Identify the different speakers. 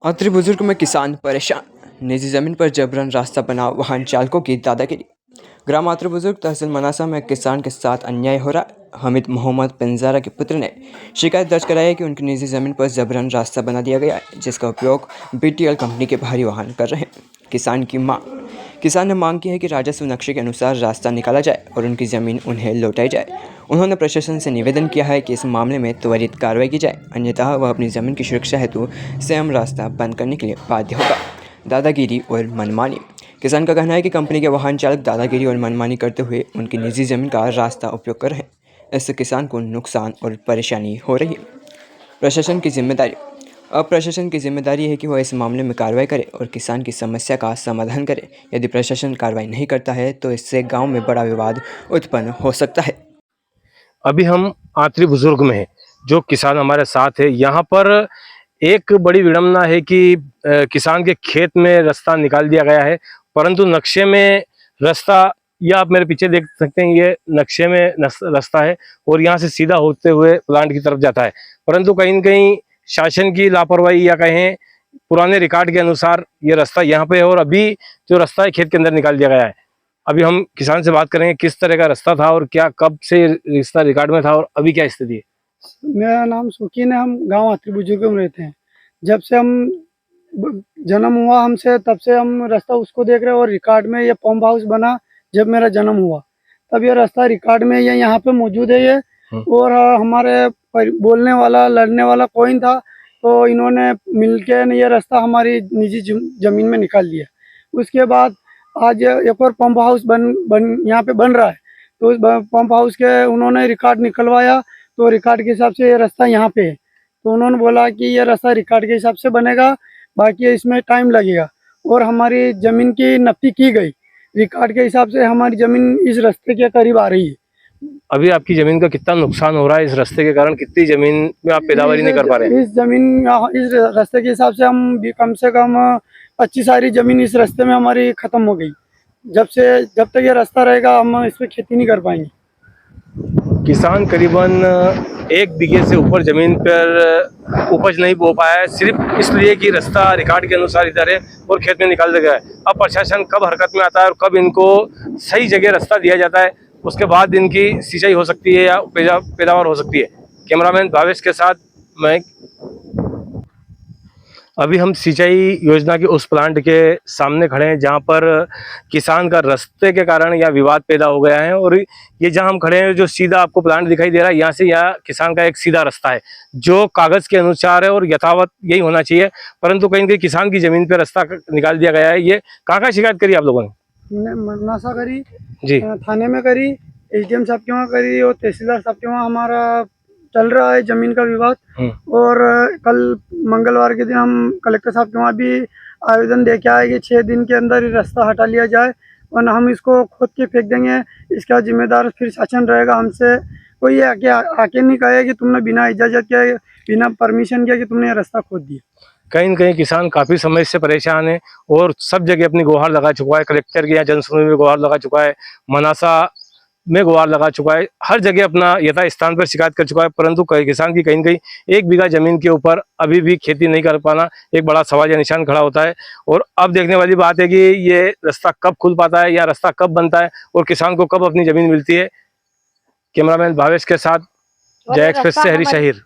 Speaker 1: आतरी बुजुर्ग में किसान परेशान। निजी जमीन पर जबरन रास्ता बना वाहन चालकों की दादागिरी। ग्राम आतरी बुजुर्ग तहसील मनासा में किसान के साथ अन्याय हो रहा है। हमीद मोहम्मद पिंजारा के पुत्र ने शिकायत दर्ज कराई है कि उनकी निजी जमीन पर जबरन रास्ता बना दिया गया है, जिसका उपयोग बीटीएल कंपनी के भारी वाहन कर रहे हैं। किसान ने मांग की है कि राजस्व नक्शे के अनुसार रास्ता निकाला जाए और उनकी ज़मीन उन्हें लौटाई जाए। उन्होंने प्रशासन से निवेदन किया है कि इस मामले में त्वरित कार्रवाई की जाए, अन्यथा वह अपनी ज़मीन की सुरक्षा हेतु स्वयं रास्ता बंद करने के लिए बाध्य होगा। दादागिरी और मनमानी। किसान का कहना है कि कंपनी के वाहन चालक दादागिरी और मनमानी करते हुए उनकी निजी ज़मीन का रास्ता उपयोग कर रहे हैं। इससे किसान को नुकसान और परेशानी हो रही है। प्रशासन की जिम्मेदारी। अब प्रशासन की जिम्मेदारी है कि वह इस मामले में कार्रवाई करे और किसान की समस्या का समाधान करे। यदि प्रशासन कार्रवाई नहीं करता है तो इससे गांव में बड़ा विवाद उत्पन्न हो सकता है।
Speaker 2: अभी हम आतरी बुजुर्ग में हैं, जो किसान हमारे साथ है। यहाँ पर एक बड़ी विडंबना है कि किसान के खेत में रास्ता निकाल दिया गया है, परंतु नक्शे में रास्ता, यह आप मेरे पीछे देख सकते हैं, ये नक्शे में रास्ता है और यहाँ से सीधा होते हुए प्लांट की तरफ जाता है। परंतु कहीं न कहीं शासन की लापरवाही या कहें पुराने रिकॉर्ड के अनुसार ये रास्ता यहाँ पे है और अभी जो रास्ता है खेत के अंदर निकाल दिया गया है। अभी हम किसान से बात करेंगे किस तरह का रास्ता था और क्या कब से रिश्ता रिकॉर्ड में था और अभी क्या स्थिति है।
Speaker 3: मेरा नाम सुकीन है। हम गांव आतरी बुजुर्ग में रहते हैं। जब से हम जन्म हुआ हमसे, तब से हम रास्ता उसको देख रहे हैं और रिकॉर्ड में ये पंप हाउस बना जब मेरा जन्म हुआ, तब ये रास्ता रिकॉर्ड में ये यहाँ पे मौजूद है ये। और हमारे बोलने वाला लड़ने वाला कोई था, तो इन्होंने मिलके ये रास्ता हमारी निजी जमीन में निकाल दिया। उसके बाद आज एक और पंप हाउस बन यहाँ पे बन रहा है, तो उस पंप हाउस के उन्होंने रिकॉर्ड निकलवाया, तो रिकॉर्ड के हिसाब से ये रास्ता यहाँ पे है। तो उन्होंने बोला कि ये रास्ता रिकॉर्ड के हिसाब से बनेगा, बाकी इसमें टाइम लगेगा। और हमारी ज़मीन की नफ़ी की गई, रिकॉर्ड के हिसाब से हमारी ज़मीन इस रास्ते के करीब आ रही है।
Speaker 2: अभी आपकी जमीन का कितना नुकसान हो रहा है इस रास्ते के कारण? कितनी जमीन में आप पैदावारी नहीं कर पा रहे हैं?
Speaker 3: इस रास्ते के हिसाब से हम भी कम से कम 25 सारी ज़मीन इस रास्ते में हमारी ख़त्म हो गई। जब तक ये रास्ता रहेगा हम इस पर खेती नहीं कर पाएंगे।
Speaker 2: किसान करीबन 1 बीघे से ऊपर जमीन पर उपज नहीं बो पाया है, सिर्फ इसलिए कि रास्ता रिकॉर्ड के अनुसार इधर है और खेत में निकाल दिया गया है। अब प्रशासन कब हरकत में आता है और कब इनको सही जगह रास्ता दिया जाता है, उसके बाद इनकी सिंचाई हो सकती है या पैदावार हो सकती है। कैमरामैन भावेश के साथ मैं। अभी हम सिंचाई योजना के उस प्लांट के सामने खड़े हैं जहां पर किसान का रास्ते के कारण यह विवाद पैदा हो गया है। और ये जहां हम खड़े हैं, जो सीधा आपको प्लांट दिखाई दे रहा है, यहाँ से यह किसान का एक सीधा रास्ता है जो कागज के अनुसार है और यथावत यही होना चाहिए। परंतु कहीं कहीं किसान की जमीन पर रास्ता निकाल दिया गया है। ये कहाँ शिकायत करी आप लोगों ने?
Speaker 3: मरनासा करी
Speaker 2: जी,
Speaker 3: थाने में करी, एसडीएम साहब के वहाँ करी और तहसीलदार साहब के वहाँ हमारा चल रहा है जमीन का विवाद। और कल मंगलवार के दिन हम कलेक्टर साहब के वहाँ भी आवेदन दे के आए कि 6 दिन के अंदर ही रास्ता हटा लिया जाए, वरना हम इसको खोद के फेंक देंगे। इसका जिम्मेदार फिर शासन रहेगा। हमसे कोई आके नहीं कहे कि तुमने बिना इजाज़त के, बिना परमिशन के कि तुमने ये रास्ता खोद दिया।
Speaker 2: कहीं न कहीं किसान काफ़ी समय से परेशान है और सब जगह अपनी गुहार लगा चुका है। कलेक्टर के यहाँ जनसुनवाई में गुहार लगा चुका है, मनासा में गुहार लगा चुका है, हर जगह अपना यथा स्थान पर शिकायत कर चुका है। परंतु किसान की कहीं न कहीं 1 बीघा जमीन के ऊपर अभी भी खेती नहीं कर पाना एक बड़ा सवाल या निशान खड़ा होता है। और अब देखने वाली बात है कि ये रास्ता कब खुल पाता है या रास्ता कब बनता है और किसान को कब अपनी जमीन मिलती है। कैमरामैन भावेश के साथ जय एक्सप्रेस से हरी शहीर।